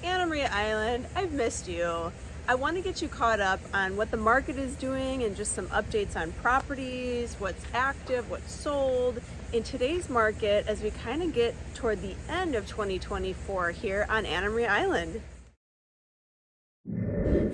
Anna Maria Island, I've missed you. I want to get you caught up on what the market is doing and just some updates on properties, what's active, what's sold in today's market as we kind of get toward the end of 2024 here on Anna Maria Island.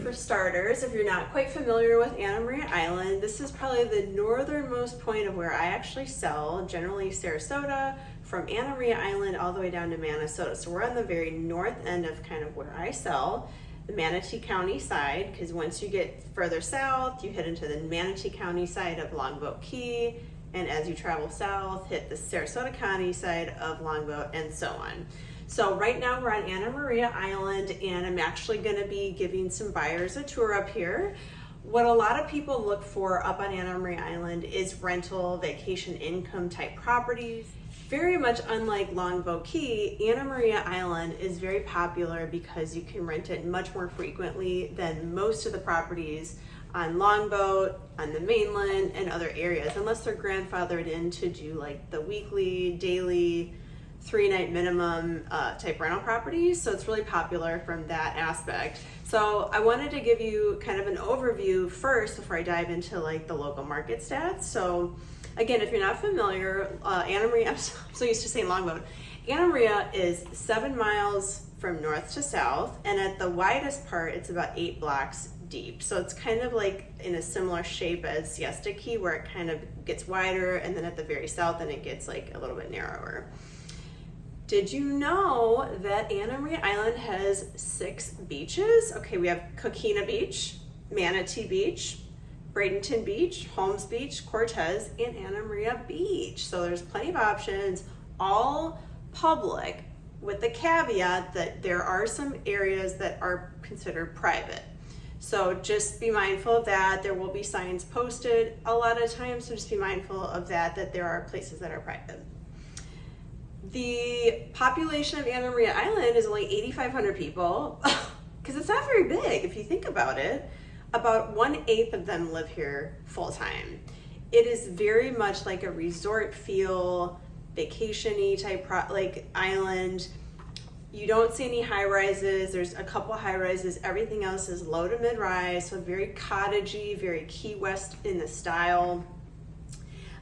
For starters, if you're not quite familiar with Anna Maria Island, this is probably the northernmost point of where I actually sell, generally Sarasota, from Anna Maria Island all the way down to Minnesota. So we're on the very north end of kind of where I sell, the Manatee County side, because once you get further south, you head into the Manatee County side of Longboat Key, and as you travel south, hit the Sarasota County side of Longboat, and so on. So right now we're on Anna Maria Island, and I'm actually going to be giving some buyers a tour up here. What a lot of people look for up on Anna Maria Island is rental, vacation income type properties. Very much unlike Longboat Key, Anna Maria Island is very popular because you can rent it much more frequently than most of the properties on Longboat, on the mainland, and other areas, unless they're grandfathered in to do like the weekly, daily, 3-night minimum type rental properties. So it's really popular from that aspect. So I wanted to give you kind of an overview first before I dive into like the local market stats. So again, if you're not familiar, Anna Maria, I'm so used to saying Longboat. Anna Maria is 7 miles from north to south, and at the widest part, it's about 8 blocks deep. So it's kind of like in a similar shape as Siesta Key, where it kind of gets wider, and then at the very south, and it gets like a little bit narrower. Did you know that Anna Maria Island has 6 beaches? Okay, we have Coquina Beach, Manatee Beach, Bradenton Beach, Holmes Beach, Cortez, and Anna Maria Beach. So there's plenty of options, all public, with the caveat that there are some areas that are considered private. So just be mindful of that. There will be signs posted a lot of times, so just be mindful of that there are places that are private. The population of Anna Maria Island is only 8,500 people, because it's not very big if you think about it. About 1/8 of them live here full time. It is very much like a resort feel, vacation-y type like island. You don't see any high rises. There's a couple high rises. Everything else is low to mid rise, so very cottagey, very Key West in the style.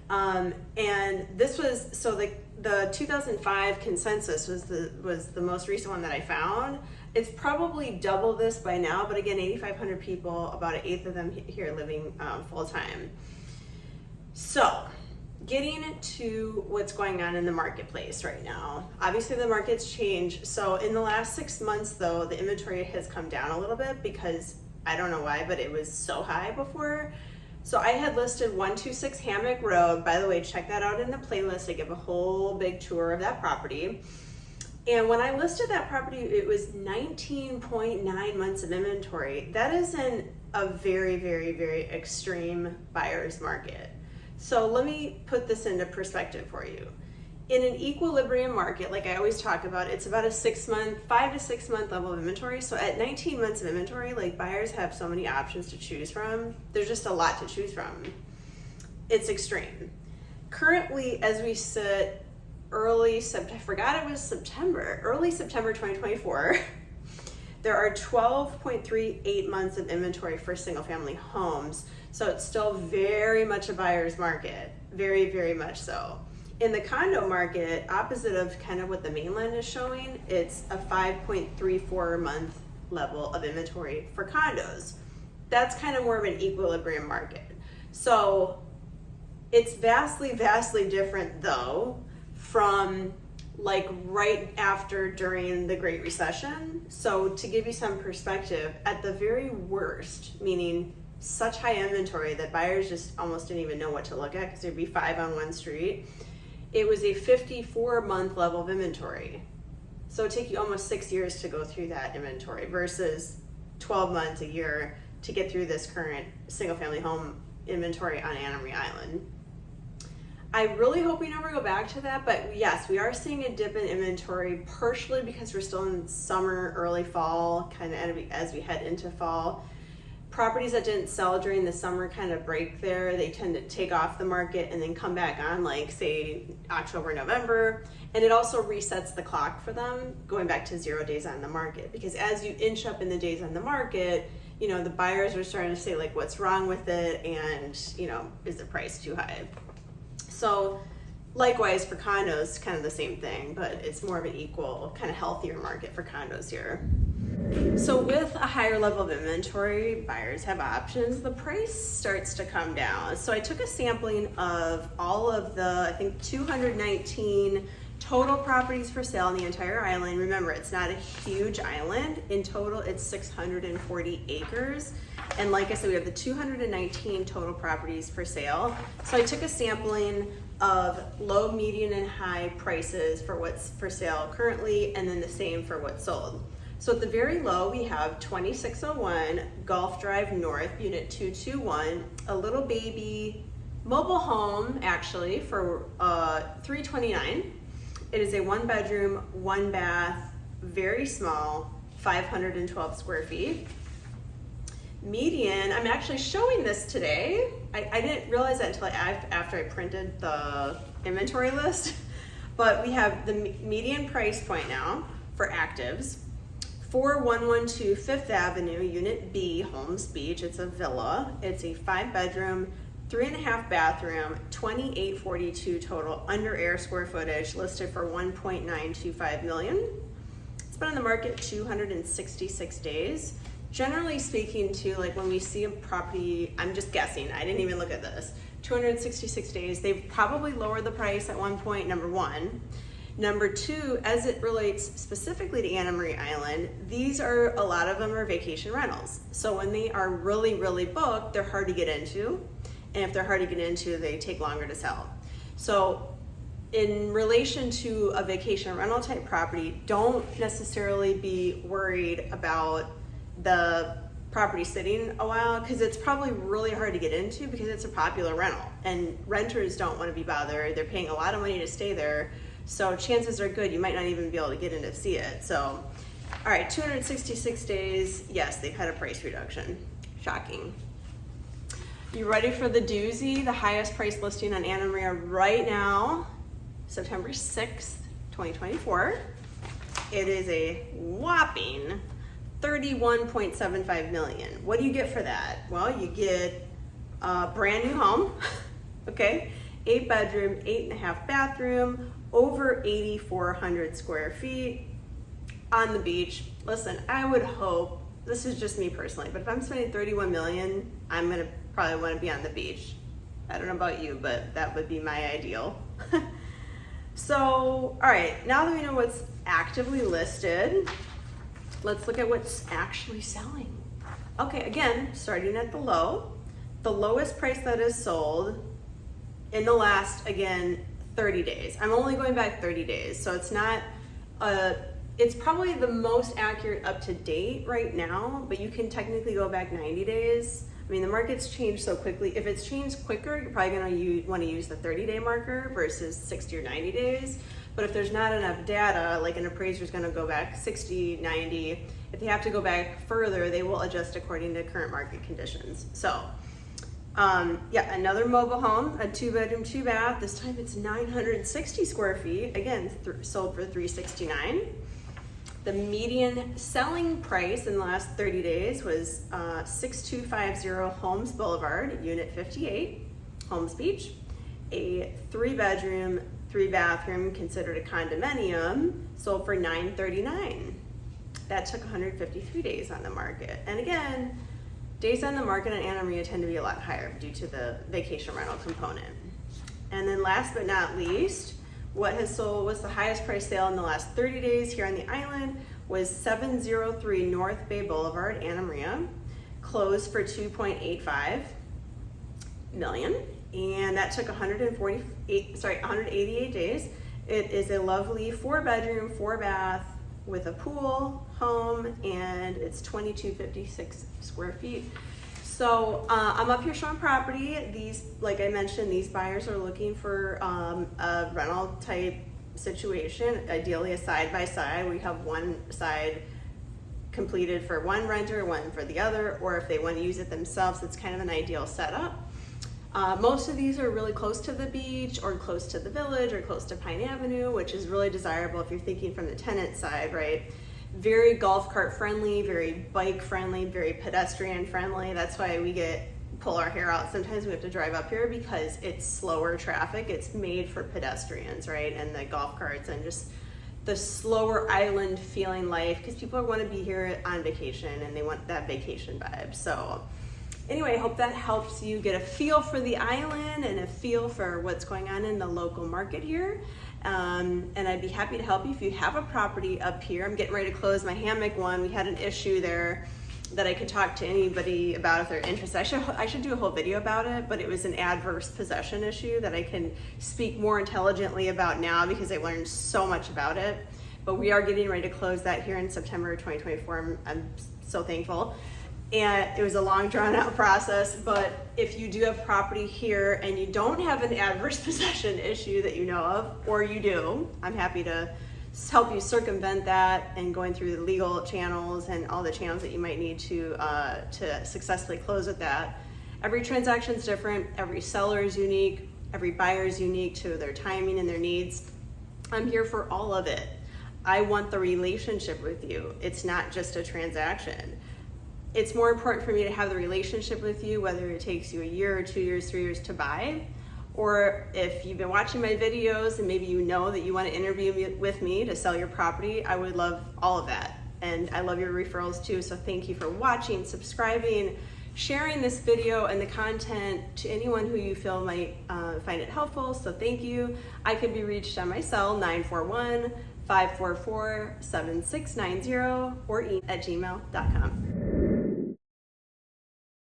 And this was, so the 2005 consensus was the most recent one that I found. It's probably double this by now, but again, 8,500 people, about 1/8 of them here living full time. So getting to what's going on in the marketplace right now. Obviously the market's changed. So in the last 6 months though, the inventory has come down a little bit because I don't know why, but it was so high before. So I had listed 126 Hammock Road. By the way, check that out in the playlist. I give a whole big tour of that property. And when I listed that property, it was 19.9 months of inventory. That is in a very, very, very extreme buyer's market. So let me put this into perspective for you. In an equilibrium market, like I always talk about, it's about a 5 to 6 month level of inventory. So at 19 months of inventory, like buyers have so many options to choose from. There's just a lot to choose from. It's extreme. Currently, as we sit early September 2024, there are 12.38 months of inventory for single family homes. So it's still very much a buyer's market, very, very much so. In the condo market, opposite of kind of what the mainland is showing, it's a 5.34 month level of inventory for condos. That's kind of more of an equilibrium market. So it's vastly, vastly different though from like right after during the Great Recession. So to give you some perspective, at the very worst, meaning such high inventory that buyers just almost didn't even know what to look at because there'd be 5 on one street, it was a 54-month level of inventory. So it'd take you almost 6 years to go through that inventory versus 12 months, a year to get through this current single family home inventory on Anna Maria Island. I really hope we never go back to that, but yes, we are seeing a dip in inventory, partially because we're still in summer, early fall, kind of as we head into fall. properties that didn't sell during the summer kind of break there, they tend to take off the market and then come back on, like say October, November. And it also resets the clock for them going back to 0 days on the market, because as you inch up in the days on the market, you know, the buyers are starting to say like, what's wrong with it? And, you know, is the price too high? So likewise for condos, kind of the same thing, but it's more of an equal, kind of healthier market for condos here. So with a higher level of inventory, buyers have options. The price starts to come down. So I took a sampling of all of the, I think 219 total properties for sale on the entire island. Remember, it's not a huge island. In total, it's 640 acres. And like I said, we have the 219 total properties for sale. So I took a sampling of low, median, and high prices for what's for sale currently, and then the same for what's sold. So at the very low, we have 2601 Gulf Drive North, Unit 221, a little baby mobile home actually for $329. It is a 1-bedroom, 1-bath, very small, 512 square feet. Median, I'm actually showing this today. I didn't realize that until after I printed the inventory list, but we have the median price point now for actives. 4112 Fifth Avenue, Unit B, Holmes Beach. It's a villa. It's a 5-bedroom, 3.5 bathroom, 2842 total under air square footage, listed for 1.925 million. It's been on the market 266 days. Generally speaking, too, like when we see a property, I'm just guessing, I didn't even look at this, 266 days, they've probably lowered the price at one point, number one. Number two, as it relates specifically to Anna Maria Island, a lot of them are vacation rentals. So when they are really, really booked, they're hard to get into. And if they're hard to get into, they take longer to sell. So in relation to a vacation rental type property, don't necessarily be worried about the property sitting a while, because it's probably really hard to get into because it's a popular rental and renters don't want to be bothered. They're paying a lot of money to stay there. So chances are good you might not even be able to get in to see it. So, all right, 266 days, yes, they've had a price reduction. Shocking. You ready for the doozy? The highest price listing on Anna Maria right now, September 6th, 2024. It is a whopping 31.75 million. What do you get for that? Well, you get a brand new home, okay? 8-bedroom, 8.5 bathroom, over 8,400 square feet on the beach. Listen, I would hope, this is just me personally, but if I'm spending 31 million, I'm gonna probably wanna be on the beach. I don't know about you, but that would be my ideal. So, all right, now that we know what's actively listed, let's look at what's actually selling. Okay, again, starting at the low. The lowest price that is sold in the last, again, 30 days. I'm only going back 30 days, so it's not, it's probably the most accurate up to date right now, but you can technically go back 90 days. I mean, the market's changed so quickly. If it's changed quicker, you're probably gonna want to use the 30-day marker versus 60 or 90 days. But if there's not enough data, like an appraiser's gonna go back 60, 90, if they have to go back further, they will adjust according to current market conditions. So, yeah, another mobile home, a 2-bedroom, 2-bath. This time it's 960 square feet. Again, sold for $369. The median selling price in the last 30 days was 6250 Holmes Boulevard, Unit 58, Holmes Beach. A 3-bedroom, 3-bathroom, considered a condominium, sold for $939. That took 153 days on the market. And again, days on the market on Anna Maria tend to be a lot higher due to the vacation rental component. And then last but not least, what has sold was the highest price sale in the last 30 days here on the island was 703 North Bay Boulevard, Anna Maria, closed for $2.85 million. And that took 188 days. It is a lovely 4-bedroom, 4-bath with a pool home, and it's 2256 square feet. So I'm up here showing property. These, like I mentioned, these buyers are looking for a rental type situation, ideally a side by side. We have one side completed for one renter, one for the other, or if they want to use it themselves, it's kind of an ideal setup. Most of these are really close to the beach or close to the village or close to Pine Avenue, which is really desirable if you're thinking from the tenant side, right? Very golf cart friendly, very bike friendly, very pedestrian friendly. That's why we pull our hair out. Sometimes we have to drive up here because it's slower traffic. It's made for pedestrians, right? And the golf carts and just the slower island feeling life, because people want to be here on vacation and they want that vacation vibe. So anyway, I hope that helps you get a feel for the island and a feel for what's going on in the local market here. And I'd be happy to help you if you have a property up here. I'm getting ready to close my hammock one. We had an issue there that I could talk to anybody about if they're interested. I should do a whole video about it, but it was an adverse possession issue that I can speak more intelligently about now because I learned so much about it. But we are getting ready to close that here in September 2024. I'm so thankful. And it was a long drawn out process, but if you do have property here and you don't have an adverse possession issue that you know of, or you do, I'm happy to help you circumvent that and going through the legal channels and all the channels that you might need to successfully close with that. Every transaction is different, every seller is unique, every buyer is unique to their timing and their needs. I'm here for all of it. I want the relationship with you. It's not just a transaction. It's more important for me to have the relationship with you, whether it takes you a year or 2 years, 3 years to buy, or if you've been watching my videos and maybe you know that you want to interview with me to sell your property, I would love all of that. And I love your referrals too, so thank you for watching, subscribing, sharing this video and the content to anyone who you feel might find it helpful, so thank you. I can be reached on my cell, 941-544-7690 or @gmail.com.